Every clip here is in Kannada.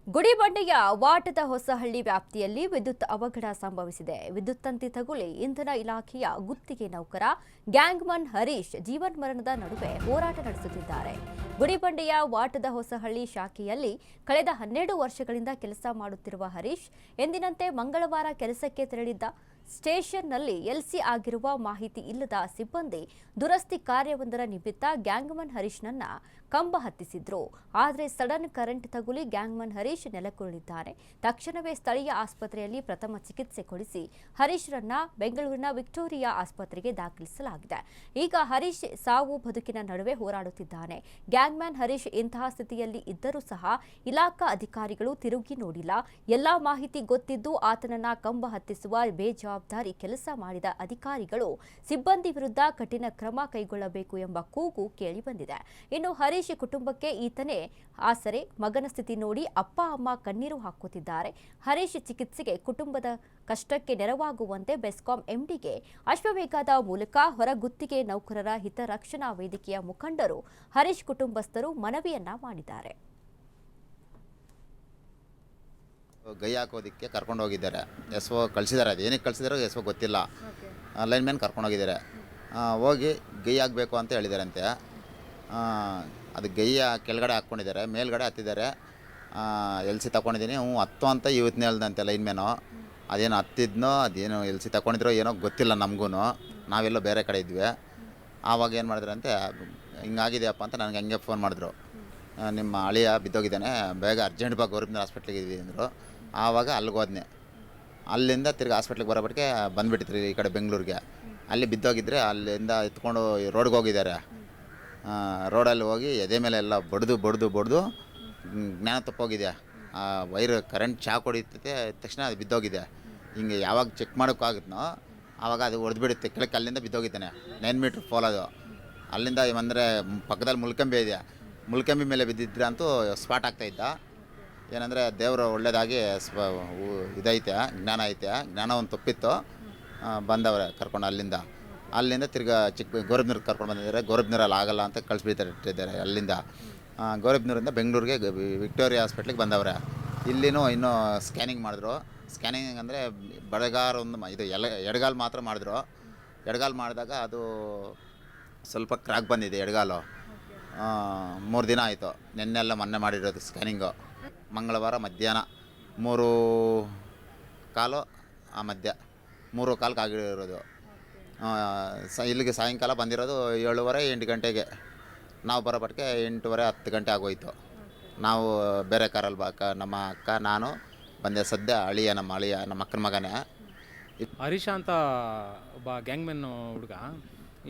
ಗುಡಿಬಂಡೆಯ ವಾಟದ ಹೊಸಹಳ್ಳಿ ವ್ಯಾಪ್ತಿಯಲ್ಲಿ ವಿದ್ಯುತ್ ಅವಘಡ ಸಂಭವಿಸಿದೆ. ವಿದ್ಯುತ್ ತಂತಿ ತಗುಲಿ ಇಂಧನ ಇಲಾಖೆಯ ಗುತ್ತಿಗೆ ನೌಕರ ಗ್ಯಾಂಗ್ಮನ್ ಹರೀಶ್ ಜೀವನ್ಮರಣದ ನಡುವೆ ಹೋರಾಟ ನಡೆಸುತ್ತಿದ್ದಾರೆ. ಗುಡಿಬಂಡೆಯ ವಾಟದ ಹೊಸಹಳ್ಳಿ ಶಾಖೆಯಲ್ಲಿ ಕಳೆದ 12 ವರ್ಷಗಳಿಂದ ಕೆಲಸ ಮಾಡುತ್ತಿರುವ ಹರೀಶ್ ಎಂದಿನಂತೆ ಮಂಗಳವಾರ ಕೆಲಸಕ್ಕೆ ತೆರಳಿದ್ದ. ಸ್ಟೇಷನ್ನಲ್ಲಿ ಎಲ್ಸಿ ಆಗಿರುವ ಮಾಹಿತಿ ಇಲ್ಲದ ಸಿಬ್ಬಂದಿ ದುರಸ್ತಿ ಕಾರ್ಯವೊಂದರ ನಿಮಿತ್ತ ಗ್ಯಾಂಗ್ಮನ್ ಹರೀಶ್ನನ್ನ ಕಂಬ ಹತ್ತಿಸಿದ್ರು. ಆದರೆ ಸಡನ್ ಕರೆಂಟ್ ತಗುಲಿ ಗ್ಯಾಂಗ್ಮನ್ ಹರೀಶ್ ನೆಲಕ್ಕುರುಳಿದ್ದಾರೆ. ತಕ್ಷಣವೇ ಸ್ಥಳೀಯ ಆಸ್ಪತ್ರೆಯಲ್ಲಿ ಪ್ರಥಮ ಚಿಕಿತ್ಸೆ ಕೊಡಿಸಿ ಹರೀಶ್ರನ್ನ ಬೆಂಗಳೂರಿನ ವಿಕ್ಟೋರಿಯಾ ಆಸ್ಪತ್ರೆಗೆ ದಾಖಲಿಸಲಾಗಿದೆ. ಈಗ ಹರೀಶ್ ಸಾವು ಬದುಕಿನ ನಡುವೆ ಹೋರಾಡುತ್ತಿದ್ದಾನೆ. ಗ್ಯಾಂಗ್ಮನ್ ಹರೀಶ್ ಇಂತಹ ಸ್ಥಿತಿಯಲ್ಲಿ ಇದ್ದರೂ ಸಹ ಇಲಾಖಾ ಅಧಿಕಾರಿಗಳು ತಿರುಗಿ ನೋಡಿಲ್ಲ. ಎಲ್ಲಾ ಮಾಹಿತಿ ಗೊತ್ತಿದ್ದು ಆತನನ್ನ ಕಂಬ ಹತ್ತಿಸುವ ಬೇಜವಾಬ್ದಾರಿ ಕೆಲಸ ಮಾಡಿದ ಅಧಿಕಾರಿಗಳು ಸಿಬ್ಬಂದಿ ವಿರುದ್ಧ ಕಠಿಣ ಕ್ರಮ ಕೈಗೊಳ್ಳಬೇಕು ಎಂಬ ಕೂಗು ಕೇಳಿಬಂದಿದೆ. ಇನ್ನು ಹರೀಶ್ ಕುಟುಂಬಕ್ಕೆ ಈತನೇ ಆಸರೆ. ಮಗನ ಸ್ಥಿತಿ ನೋಡಿ ಅಪ್ಪ ಅಮ್ಮ ಕಣ್ಣೀರು ಹಾಕುತ್ತಿದ್ದಾರೆ. ಹರೀಶ್ ಚಿಕಿತ್ಸೆಗೆ ಕುಟುಂಬದ ಕಷ್ಟಕ್ಕೆ ನೆರವಾಗುವಂತೆ ಬೆಸ್ಕಾಂ ಎಂಡಿಗೆ ಅಶ್ವಮೇಘದ ಮೂಲಕ ಹೊರಗುತ್ತಿಗೆ ನೌಕರರ ಹಿತರಕ್ಷಣಾ ವೇದಿಕೆಯ ಮುಖಂಡರು ಹರೀಶ್ ಕುಟುಂಬಸ್ಥರು ಮನವಿಯನ್ನ ಮಾಡಿದ್ದಾರೆ. ಗೈ ಹಾಕೋದಕ್ಕೆ ಕರ್ಕೊಂಡು ಹೋಗಿದ್ದಾರೆ. ಎಸ್.ಒ ಕಳಿಸಿದ್ದಾರೆ. ಅದು ಏನಕ್ಕೆ ಕಳಿಸಿದಾರೋ ಎಸ್.ಒ ಗೊತ್ತಿಲ್ಲ. ಲೈನ್ ಮ್ಯಾನ್ ಕರ್ಕೊಂಡು ಹೋಗಿದ್ದಾರೆ. ಹೋಗಿ ಗೈ ಆಗಬೇಕು ಅಂತ ಹೇಳಿದಾರಂತೆ. ಅದು ಗೈಯ ಕೆಳಗಡೆ ಹಾಕ್ಕೊಂಡಿದ್ದಾರೆ, ಮೇಲ್ಗಡೆ ಹತ್ತಿದ್ದಾರೆ. ಎಲ್.ಸಿ ತಗೊಂಡಿದ್ದೀನಿ, ಹತ್ತು ಅಂತ ಇವತ್ತೇ ಹೇಳ್ದಂತೆ ಲೈನ್ ಮ್ಯಾನು. ಅದೇನು ಹತ್ತಿದ್ನೋ ಅದೇನು ಎಲ್.ಸಿ ತಗೊಂಡಿದ್ರೋ ಏನೋ ಗೊತ್ತಿಲ್ಲ ನಮಗೂ. ನಾವೆಲ್ಲೋ ಬೇರೆ ಕಡೆ ಇದ್ವಿ. ಆವಾಗ ಏನು ಮಾಡಿದ್ರಂತೆ, ಹಿಂಗಾಗಿದೆಯಪ್ಪ ಅಂತ ನನಗೆ ಹಂಗೆ ಫೋನ್ ಮಾಡಿದ್ರು. ನಿಮ್ಮ ಅಳಿಯ ಬಿದ್ದೋಗಿದ್ದಾನೆ, ಬೇಗ ಅರ್ಜೆಂಟ್ ಬಾ ಗೌರವ್ನಗರ ಹಾಸ್ಪಿಟ್ಲಿಗೆ ಇದ್ವಿ ಅಂದರು. ಆವಾಗ ಅಲ್ಲಿಗೆ ಹೋದ್ನೆ. ಅಲ್ಲಿಂದ ತಿರ್ಗಿ ಹಾಸ್ಪಿಟ್ಲಿಗೆ ಬರೋಬಟ್ಟಿಗೆ ಬಂದುಬಿಟ್ಟಿದ್ರಿ ಈ ಕಡೆ ಬೆಂಗಳೂರಿಗೆ. ಅಲ್ಲಿ ಬಿದ್ದೋಗಿದ್ರೆ ಅಲ್ಲಿಂದ ಎತ್ಕೊಂಡು ರೋಡ್ಗೆ ಹೋಗಿದ್ದಾರೆ. ರೋಡಲ್ಲಿ ಹೋಗಿ ಎದೆ ಮೇಲೆ ಎಲ್ಲ ಬಡ್ದು ಜ್ಞಾನ ತಪ್ಪೋಗಿದೆ. ವೈರ್ ಕರೆಂಟ್ ಶಾಕ್ ಹೊಡಿತೈತೆ, ತಕ್ಷಣ ಅದು ಬಿದ್ದೋಗಿದೆ. ಹಿಂಗೆ ಯಾವಾಗ ಚೆಕ್ ಮಾಡೋಕ್ಕಾಗುತ್ತೋ ಆವಾಗ ಅದು ಹೊಡೆದ್ಬಿಡುತ್ತೆ. ಕೆಳಕ್ಕೆ ಅಲ್ಲಿಂದ ಬಿದ್ದೋಗಿದ್ದಾನೆ. 9 ಮೀಟ್ರ್ ಫಾಲ್ ಅದು. ಅಲ್ಲಿಂದ ಅಂದರೆ ಪಕ್ಕದಲ್ಲಿ ಮುಲ್ಕಂಬಿ ಇದೆ. ಮುಲ್ಕಂಬಿ ಮೇಲೆ ಬಿದ್ದಿದ್ರೆ ಅಂತೂ ಸ್ಪಾಟ್ ಆಗ್ತಾಯಿದ್ದ. ಏನಂದರೆ ದೇವರು ಒಳ್ಳೇದಾಗಿ ಇದೈತೆ, ಜ್ಞಾನ ಐತೆ. ಜ್ಞಾನ ಒಂದು ತಪ್ಪಿತ್ತು. ಬಂದವ್ರೆ ಕರ್ಕೊಂಡು ಅಲ್ಲಿಂದ ತಿರ್ಗಾ ಗೌರವ್ನಗರಕ್ಕೆ ಕರ್ಕೊಂಡು ಬಂದಿದ್ದಾರೆ. ಗೌರವ್ನಗರಲ್ಲಿ ಆಗಲ್ಲ ಅಂತ ಕಳಿಸ್ಬಿಟ್ಟಿದ್ದಾರೆ. ಅಲ್ಲಿಂದ ಗೌರವ್ನಗರಿಂದ ಬೆಂಗಳೂರಿಗೆ ವಿಕ್ಟೋರಿಯಾ ಹಾಸ್ಪಿಟ್ಲಿಗೆ ಬಂದವ್ರೆ. ಇಲ್ಲಿನೂ ಇನ್ನೂ ಸ್ಕ್ಯಾನಿಂಗ್ ಮಾಡಿದ್ರು. ಸ್ಕ್ಯಾನಿಂಗ್ ಅಂದರೆ ಬಡಗಾರ ಇದು ಎಡಗಾಲು ಮಾತ್ರ ಮಾಡಿದ್ರು. ಎಡಗಾಲು ಮಾಡಿದಾಗ ಅದು ಸ್ವಲ್ಪ ಕ್ರ್ಯಾಕ್ ಬಂದಿದೆ ಎಡಗಾಲು. 3 ದಿನ ಆಯಿತು. ನೆನ್ನೆಲ್ಲ ಮೊನ್ನೆ ಮಾಡಿರೋದು ಸ್ಕ್ಯಾನಿಂಗು. ಮಂಗಳವಾರ ಮಧ್ಯಾಹ್ನ 3:15 ಆ ಮಧ್ಯ 3:15 ಆಗಿರೋದು. ಇಲ್ಲಿಗೆ ಸಾಯಂಕಾಲ ಬಂದಿರೋದು 7:30-8 ಗಂಟೆಗೆ. ನಾವು ಬರೋಬಟ್ಟಿಗೆ 8:30-10 ಗಂಟೆ ಆಗೋಯ್ತು. ನಾವು ಬೇರೆ ಕಾರಲ್ಲಿ ನಮ್ಮ ಅಕ್ಕ ನಾನು ಬಂದೆ. ಸದ್ಯ ನಮ್ಮ ಅಕ್ಕನ ಮಗನೇ ಹರೀಶ ಅಂತ ಒಬ್ಬ ಗ್ಯಾಂಗ್ಮೆನ್ ಹುಡುಗ.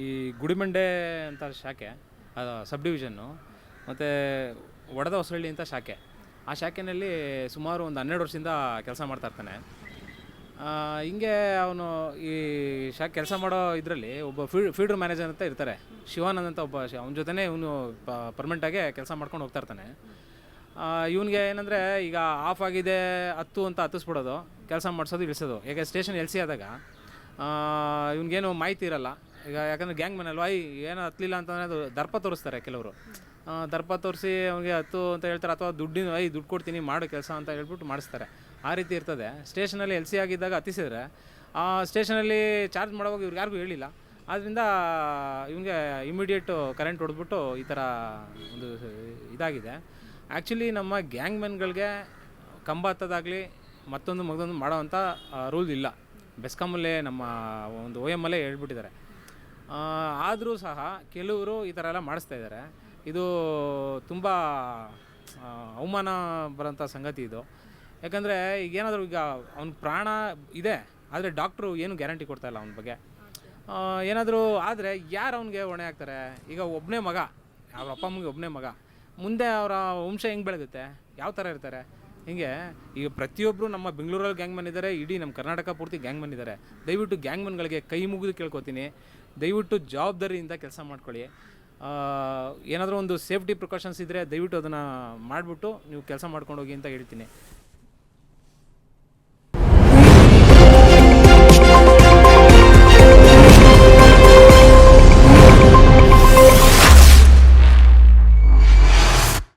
ಈ ಗುಡಿಬಂಡೆ ಅಂತ ಶಾಖೆ, ಸಬ್ ಡಿವಿಷನ್ನು, ಮತ್ತು ಒಡೆದ ಹೊಸಳ್ಳಿ ಅಂತ ಶಾಖೆ. ಆ ಶಾಖೆಯಲ್ಲಿ ಸುಮಾರು ಒಂದು 12 ವರ್ಷದಿಂದ ಕೆಲಸ ಮಾಡ್ತಾಯಿರ್ತಾನೆ. ಹಿಂಗೆ ಅವನು ಈ ಕೆಲಸ ಮಾಡೋ ಇದರಲ್ಲಿ ಒಬ್ಬ ಫೀಲ್ಡ್ ಮ್ಯಾನೇಜರ್ ಅಂತ ಇರ್ತಾರೆ, ಶಿವಾನಂದ್ ಅಂತ ಒಬ್ಬ. ಅವನ ಜೊತೆನೇ ಇವನು ಪರ್ಮನೆಂಟಾಗೆ ಕೆಲಸ ಮಾಡ್ಕೊಂಡು ಹೋಗ್ತಾ ಇರ್ತಾನೆ. ಇವನಿಗೆ ಏನಂದರೆ ಈಗ ಆಫ್ ಆಗಿದೆ ಅಂತ ಹತ್ತಿಸ್ಬಿಡೋದು, ಕೆಲಸ ಮಾಡಿಸೋದು ಇಳಿಸೋದು. ಈಗ ಸ್ಟೇಷನ್ ಎಲ್.ಸಿ ಆದಾಗ ಇವನಿಗೇನು ಮಾಹಿತಿ ಇರಲ್ಲ. ಈಗ ಯಾಕಂದರೆ ಗ್ಯಾಂಗ್ ಮ್ಯಾನ್ ಅಲ್ವಾ, ಏನೋ ಹತ್ತಲಿಲ್ಲ ಅಂತಂದರೆ ಅದು ದರ್ಪ ತೋರಿಸ್ತಾರೆ ಕೆಲವರು. ದರ್ಪ ತೋರಿಸಿ ಅವ್ನಿಗೆ ಹತ್ತು ಅಂತ ಹೇಳ್ತಾರೆ, ಅಥವಾ ದುಡ್ಡು ಕೊಡ್ತೀನಿ ಮಾಡು ಕೆಲಸ ಅಂತ ಹೇಳ್ಬಿಟ್ಟು ಮಾಡಿಸ್ತಾರೆ. ಆ ರೀತಿ ಇರ್ತದೆ. ಸ್ಟೇಷನಲ್ಲಿ ಎಲ್.ಸಿ ಆಗಿದ್ದಾಗ ಹತ್ತಿಸಿದ್ರೆ ಆ ಸ್ಟೇಷನಲ್ಲಿ ಚಾರ್ಜ್ ಮಾಡೋವಾಗ ಇವ್ರಿಗೆ ಯಾರಿಗೂ ಹೇಳಿಲ್ಲ. ಆದ್ದರಿಂದ ಇವನಿಗೆ ಇಮಿಡಿಯೇಟು ಕರೆಂಟ್ ಹೊಡೆದ್ಬಿಟ್ಟು ಈ ಥರ ಒಂದು ಇದಾಗಿದೆ. ಆ್ಯಕ್ಚುಲಿ ನಮ್ಮ ಗ್ಯಾಂಗ್ ಮೆನ್ಗಳಿಗೆ ಕಂಬ ಹತ್ತೋದಾಗಲಿ ಮತ್ತೊಂದು ಮಾಡೋವಂಥ ರೂಲ್ ಇಲ್ಲ. ಬೆಸ್ಕಾಮಲ್ಲೇ ನಮ್ಮ ಒಂದು OM ಅಲ್ಲೇ ಹೇಳ್ಬಿಟ್ಟಿದ್ದಾರೆ. ಆದರೂ ಸಹ ಕೆಲವರು ಈ ಥರ ಎಲ್ಲ ಮಾಡಿಸ್ತಾಯಿದ್ದಾರೆ. ಇದು ತುಂಬ ಅವಮಾನ ಬರೋಂಥ ಸಂಗತಿ ಇದು. ಯಾಕಂದರೆ ಈಗೇನಾದರೂ ಈಗ ಅವ್ನ ಪ್ರಾಣ ಇದೆ, ಆದರೆ ಡಾಕ್ಟ್ರು ಏನು ಗ್ಯಾರಂಟಿ ಕೊಡ್ತಾಯಿಲ್ಲ ಅವನ ಬಗ್ಗೆ. ಏನಾದರೂ ಆದರೆ ಯಾರು ಅವನಿಗೆ ಹೊಣೆ ಆಗ್ತಾರೆ? ಈಗ ಒಬ್ಬನೇ ಮಗ, ಅವ್ರ ಅಪ್ಪ ಅಮ್ಮಗೆ ಒಬ್ಬನೇ ಮಗ, ಮುಂದೆ ಅವರ ವಂಶ ಹೆಂಗೆ ಬೆಳೆದುತ್ತೆ? ಯಾವ ಥರ ಇರ್ತಾರೆ? ಹೀಗೆ ಈಗ ಪ್ರತಿಯೊಬ್ಬರು ನಮ್ಮ ಬೆಂಗಳೂರಲ್ಲಿ ಗ್ಯಾಂಗ್ಮನ್ ಇದ್ದಾರೆ, ಇಡೀ ನಮ್ಮ ಕರ್ನಾಟಕ ಪೂರ್ತಿ ಗ್ಯಾಂಗ್ಮನ್ ಇದ್ದಾರೆ. ದಯವಿಟ್ಟು ಗ್ಯಾಂಗ್ಮನ್ಗಳಿಗೆ ಕೈ ಮುಗಿದು ಕೇಳ್ಕೊತೀನಿ, ದಯವಿಟ್ಟು ಜವಾಬ್ದಾರಿಯಿಂದ ಕೆಲಸ ಮಾಡ್ಕೊಳ್ಳಿ. ಏನಾದರೂ ಒಂದು ಸೇಫ್ಟಿ ಪ್ರಿಕಾಷನ್ಸ್ ಇದ್ದರೆ ದಯವಿಟ್ಟು ಅದನ್ನು ಮಾಡಿಬಿಟ್ಟು ನೀವು ಕೆಲಸ ಮಾಡ್ಕೊಂಡು ಹೋಗಿ ಅಂತ ಹೇಳ್ತೀನಿ.